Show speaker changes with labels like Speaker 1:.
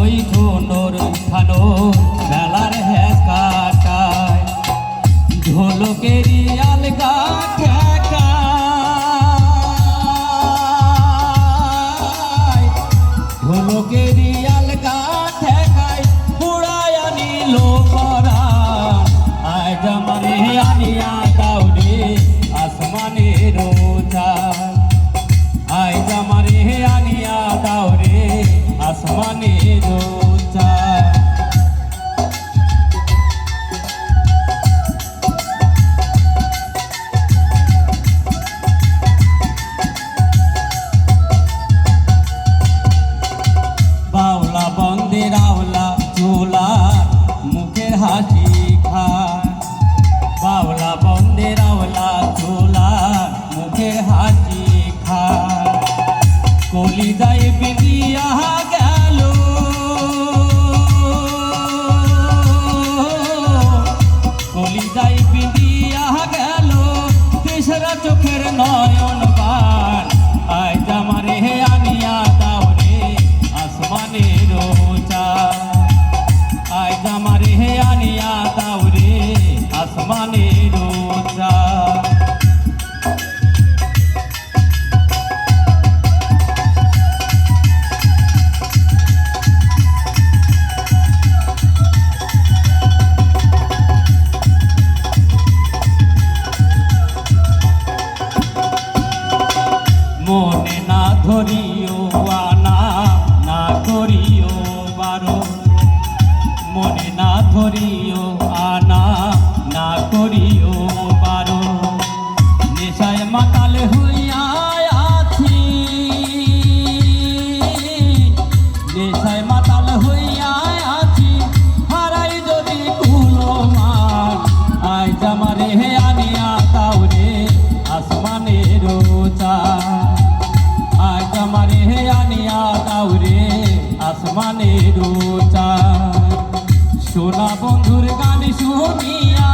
Speaker 1: ওই ধনুর খানো বেলার হ্যাঁ কাটায় ঢোলকেরই আলগা ঠেকায় ঢোলকেরই আলগা ঠেকায় পুড়ায় আনিল পরাণ আয় জামারে আনিয়া দাউরে আসমানের চাঁদ আয় জামারে আনিয়া দাউরে আসমানের চাঁদ বাউলা বন্দের আওলা চোলার মুখের হাসি খায় বাউলা বন্দের আওলা চোলার মুখের হাসি খায় কলিজায় বিঁধিয়া গেল কলিজায় বিঁধিয়া গেল তেসরা চোখের নয়ন বান আয় জামারে আনিয়া দাউরে আসমানের চাঁদ আয় জামারে আনিয়া দাউরে আসমানের চাঁদ মনে না ধরিও আনা না করিও বারণ মনে না ধরিও আনা না করিও বারণ নেশায় মাতাল হইয়া আছি নেশায় মাতাল হইয়া আছি হারাই যদি কুলো মান আয় জামারে আনিয়া দাউরে আসমানের চাঁদ আয় জামারে আনিয়া দাউরে আসমানের চাঁদ সোনা বন্ধুর গান শুনিয়া